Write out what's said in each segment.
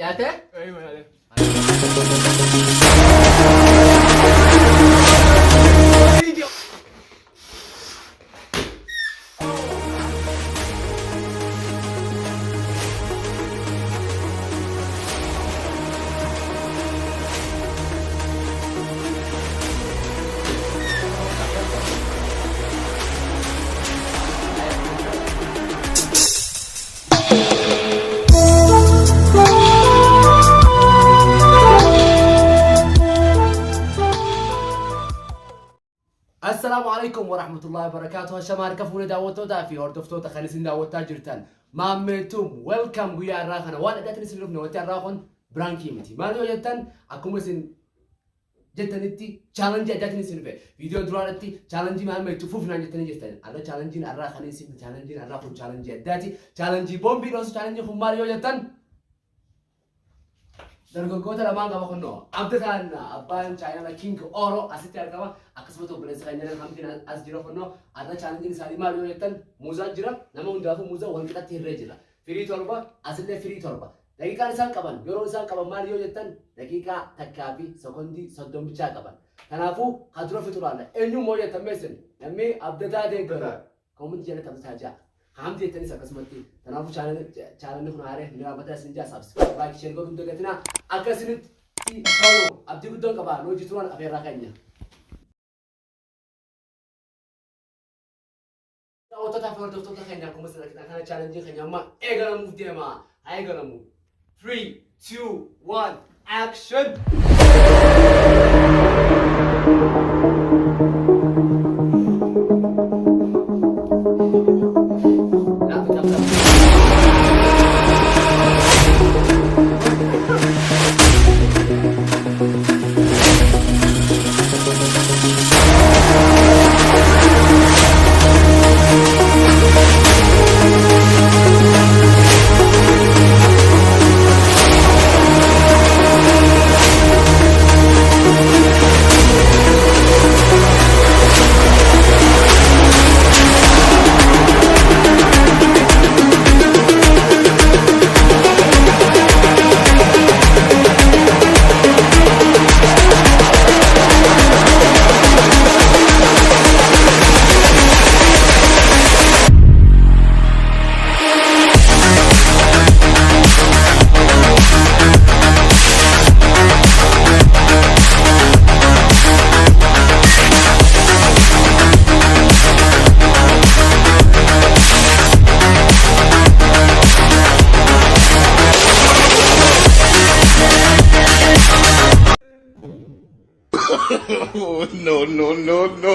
yaate? السلام عليكم ورحمة الله وبركاته. هشام كفوني دعوتو دافي هردفتو تخلصين دعوتها جرتان ما ميتوم ويلكم ويا راخنا وانا داتني سنرفنا وتي راخون برانكي متي ما دو جتان اكو مسن جتانتي تشالنج داتني سنفه فيديو درارتي تشالنج ما ميتو فوفنا جتاني جتان على تشالنجين اراخني سن تشالنجين اراخون تشالنج داتي تشالنج بومبي روس تشالنج خماريو جتان dargaggoota lamaan qaba kunoo abdataan abbaan chaayinaa king oro asitti argama akkasumas obboleessa keenyaan hamtiin as jira kunoo adda chaalenjiin isaanii maal yoo jettan muuzaa jira nama hundaafuu muuzaa wal qixatti hirree jira firii torba asillee firii torba daqiiqaan isaan qaban yeroo isaan qaban maal yoo jettan daqiiqaa takkaa fi sekondii 30 bichaa qaban kanaafuu hadura fixuraadha eenyuun moo jettan meessin namni abdataa deeggaru koominti jala tabsataa jaa hamdi jettanii akkasumatti kanaafuu chaalenjii kun haaree miira abbataa isin jaa subscribe like share godhuun dagatina akkasinitti ta'u abdii guddoon qaba hojii turan afeerraa keenya. Daawwattoota fi hordoftoota keenya akkuma sana kana chaalenjii keenya amma eegalamuuf deema haa eegalamu 3 2 1 action. No, no, no, no.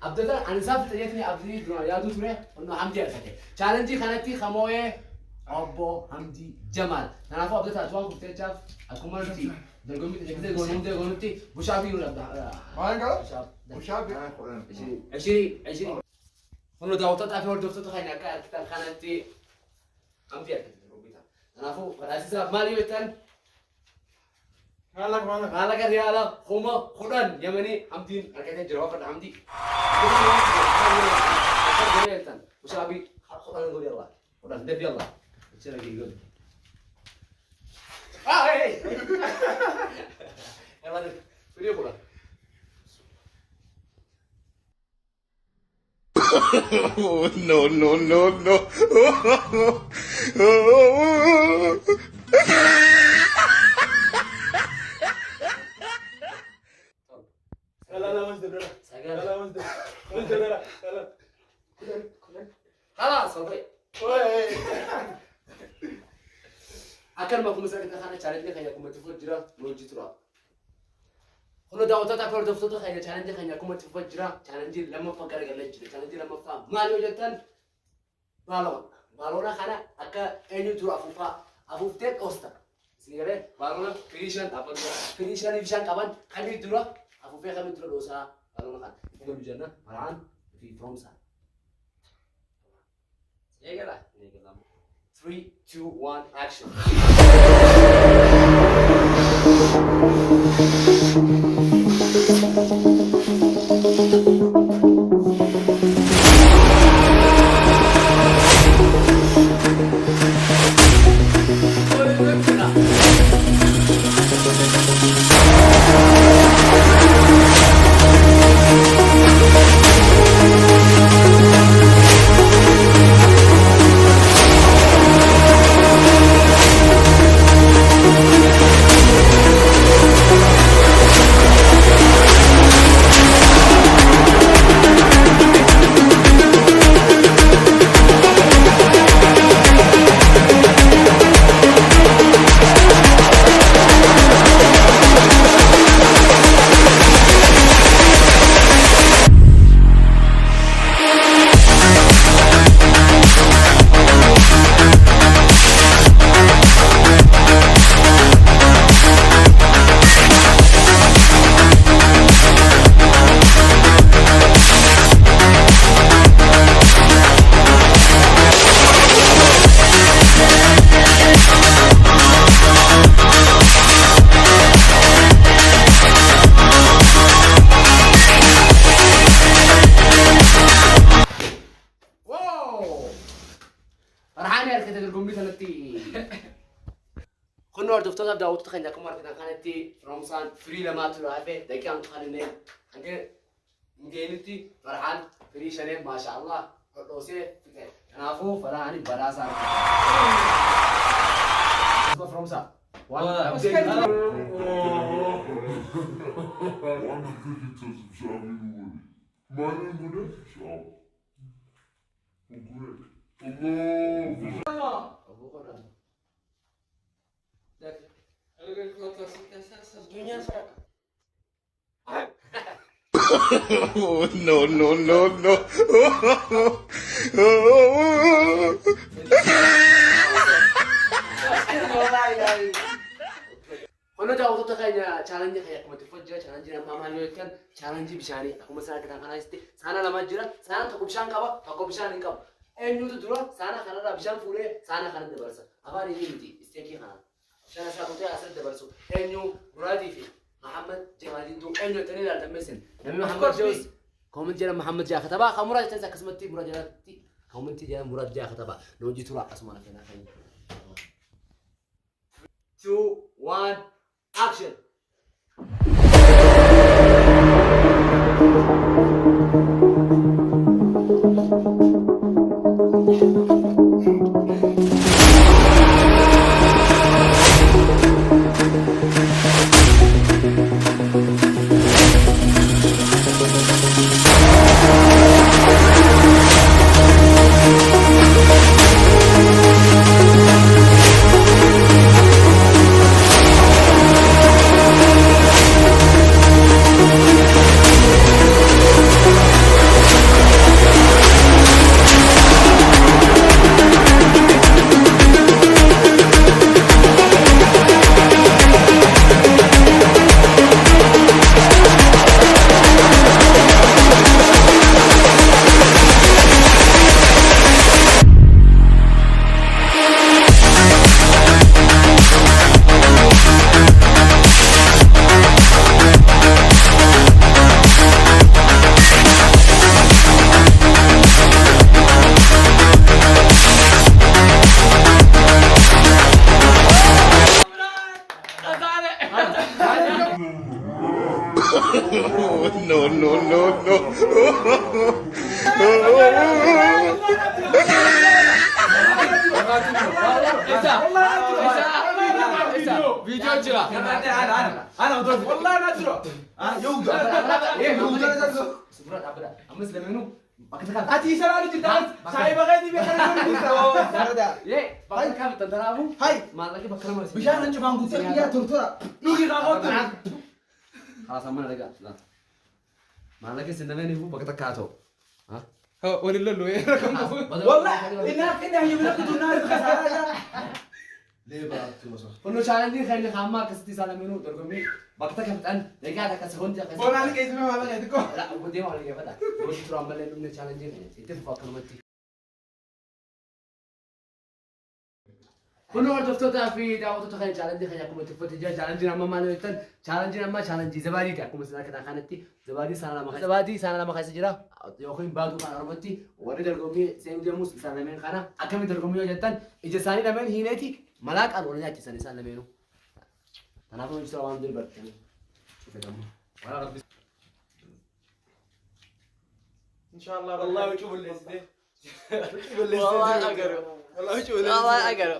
abdata ansaaf tajaajilni abdii dura yaadu ture onno hamdi argate challenge kanatti khamoye obbo hamdi jamal nanafu abdata tuwan kuftechaaf akuma ti dargomi tekze gonumde gonuti bushabi urabda hanga bushabi 20 onno dawtata fi hordoftoota khayna ka kanatti hamdi argate robita nanafu rasisa mali wetan Kala kan dia ala huma khudan Yamani Hamdin arkatnya jawab pada Hamdi. Musabi khudan gol Allah. Khudan dia Allah. Bicara lagi gol. Ah hey. Yang mana? Video bola. No, no, no, no. خلاص صدق أكل ما كم مسألة كنا خانة challenge خيا كم تفجرا نوجي ترى هنا دعوة تأكل دفتر خيا challenge خيا كم تفجرا challenge لما فكر قال challenge لما فهم ما له جتان بالونا خانة أكا أنيو ترى أفوفتك أوستا سيره بالونا فيريشان أبغى فيريشان يفشان كمان خمي ترى أفوفه خمي ترى دوسا بالونا خان itu bijana maran في فرنسا يا جدع 3 2 1 action فرحانة كده dorgoomii sanatti kun hordoftoota daawwattoota keenya akkuma argitan kanatti Firoomsaan firii lamaa ture hafe daqiiqaan kanne hange ngeenitti farhaan firii shanee maashaallah hodhoosee fite kanaafuu farhaani badhaasaa asuma Firoomsaa waan No, no, no, no. Hono daawwattoota keenya challenge keenya akkuma tifajjira challenge amma maal yoo jettan challenge bishaanii akkuma sana kan kanatti saana lama jira saana tokko bishaan qaba tokko bishaan hin qabu eenyutu dura saana kanarraa bishaan fuudhee saana kana dabarsa afaan inni miti isteekii kana bishaan isaa kutee asirratti dabarsu eenyu muraadii fi Muhammad Jamaaliin tu eenyu tani ilaalta meesin namni Muhammad Joos comment jedha Muhammad jaa kataba kan muraad jettan akkasumatti muraad jedhatti comment jedha muraad jaa kataba noojii tura akkasuma kana kan 2 1 action no, no, no, no. Video jira. Ana udah. Wallah na jiro. Yoga. Yoga na jiro. Seberat apa dah? Amas lemenu. Pakai tekan. Ati selalu cerita. Saya bagai di biar ada. Ye, pakai kam tentara abu. Hai. Mal lagi bakal masih. Bisa nanti bangku dia turtura. Nugi kau tu. Kalau sama lagi lah. Mal lagi sendiri ni bu pakai tekan tu. Hah? Oh, ini lo ya. Wallah, ini hanya bilang tu nak kasar. Lebar tu masuk. Penuh challenge ni kayaknya sama keseti salah menu dorgoomii. Bakta kapitan, lagi ada kasihon dia. Bola ni kayak mana malah itu kok. Lah, aku dia malah apa dah? Bos tu ramai lelum ni challenge ni. Itu fakir mati. Penuh orang tu tapi dah waktu tu kayaknya challenge kayaknya aku mati. Foto dia challenge nama mana itu? Challenge nama challenge zabadi dia. Aku mesti nak katakan nanti zabadi sana nama kasih jira. Yo aku baru kan orang mati. Orang dorgoomii saya dia mus sana main kana. Akan dorgoomii jatan. Ijazani nama ini hineti. Malak an orangnya kisah ni sana menu. Tanah pun bisa orang dulu bertemu. Cuba kamu. Mana rabbi. Insyaallah Allah ucap lezzetnya. Wallah agar. والله شو ولا والله اقرا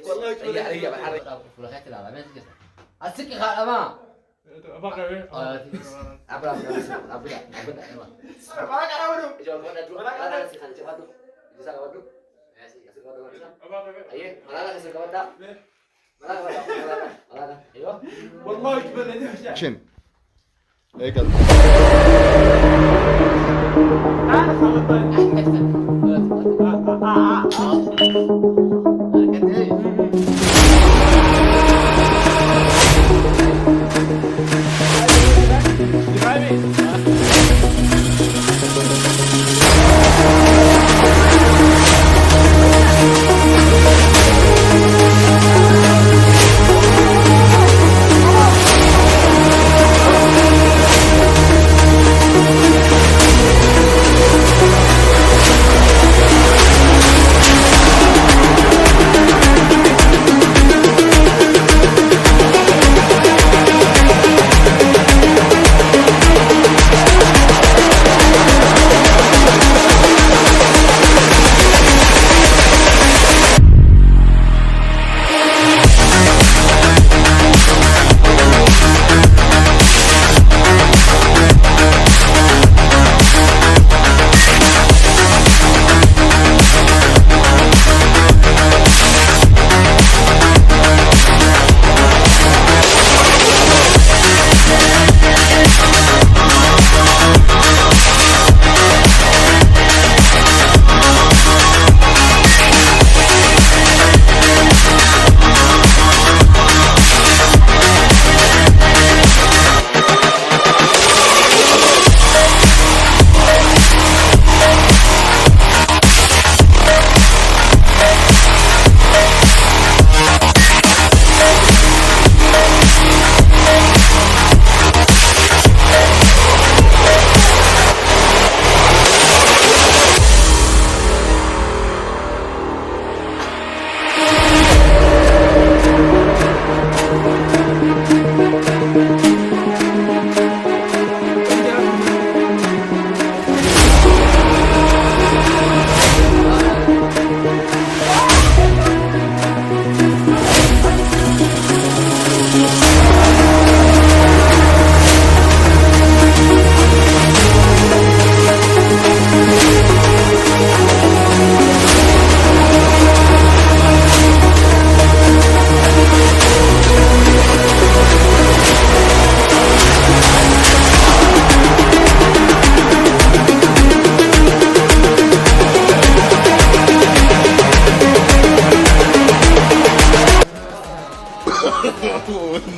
والله شو ولا هي بحرك فلوخات العلامات كده السكه خالما ابغى ابدا ابدا ما انا اقول جواب انا دو انا سي خان جواب bisa kawat du sih kasih kawat du ayo mana kasih kawat dah mana ayo والله شو ولا شن هيك انا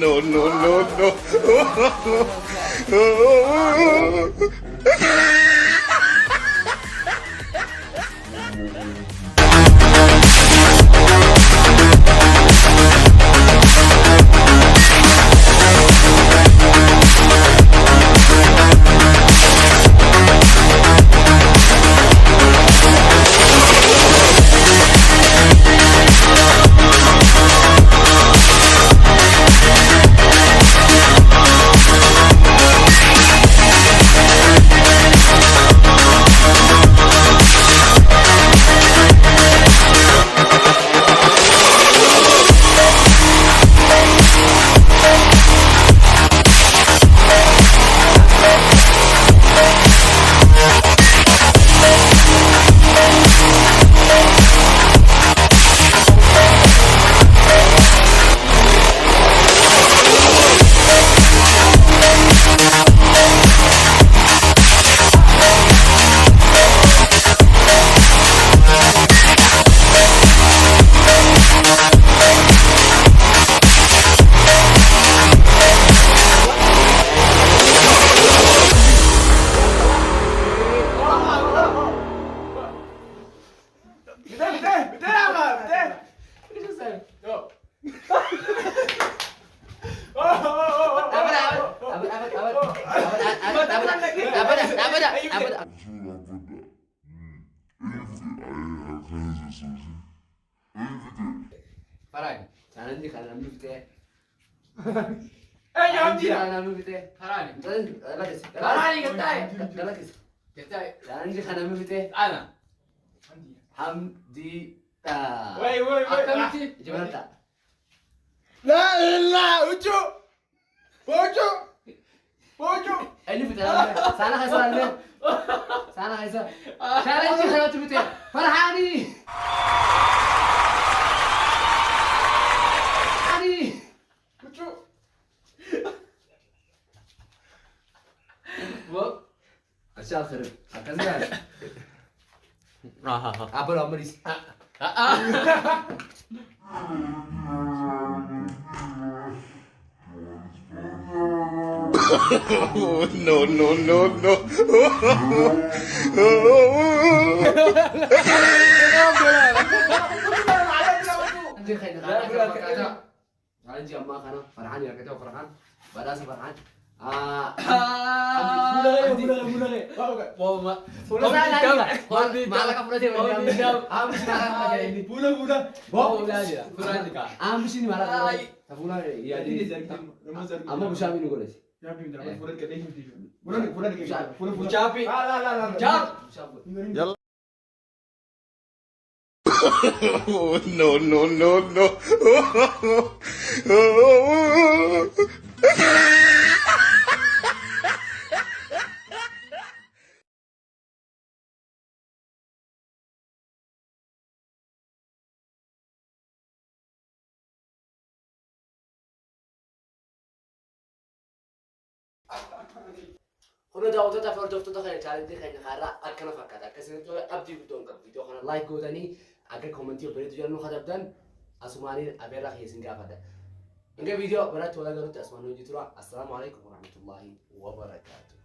no, no, no, no. Farhan, challenge kan namni fite. Nyam dia. Namni fite. Farhan. Galakis. Farhan gatai. Galakis. Gatai. Challenge kan namni fite. Ana. Hamdi ta. Wait. Akamti. Gimana? La ilah, ucu. Bojo. Ini fite. Sana kaisa. Sana kaisa. Challenge kan namni fite. Farhani. Ucu. Wo. Asyal khair. Akazan. Apa lo Maris? No, no, no, no. Anjir kayak kata. Challenge amma kana Farhan ya kata Farhan. Badasa Farhan. Mulai. Wo ma. Malah ka pula dia. Am sekarang aja ini. Bulan. Wo aja. Farhan ka. Am sini malah. Kapula ya Ini di. jadi Amma bisa minum goles. Ya pindah. Bulan ke deh. Bulan ke. Ucapi. La. Jap. Yalla. No, no, no, no. Kuna daawwattoota fi hordoftoota keenya chaalenjii keenya karaa akkana fakkaata. Akkasitti abdii guddoo hin qabu. Viidiyoo kana laayik gootanii akka koomentii bareedu jedhanu katabdan asumaanii abeerraa keessin gaafadha. Hanga viidiyoo biraatti wal agarrutti asumaan hojii tura. Assalaamu alaikum warahmatullahi wabarakatuh.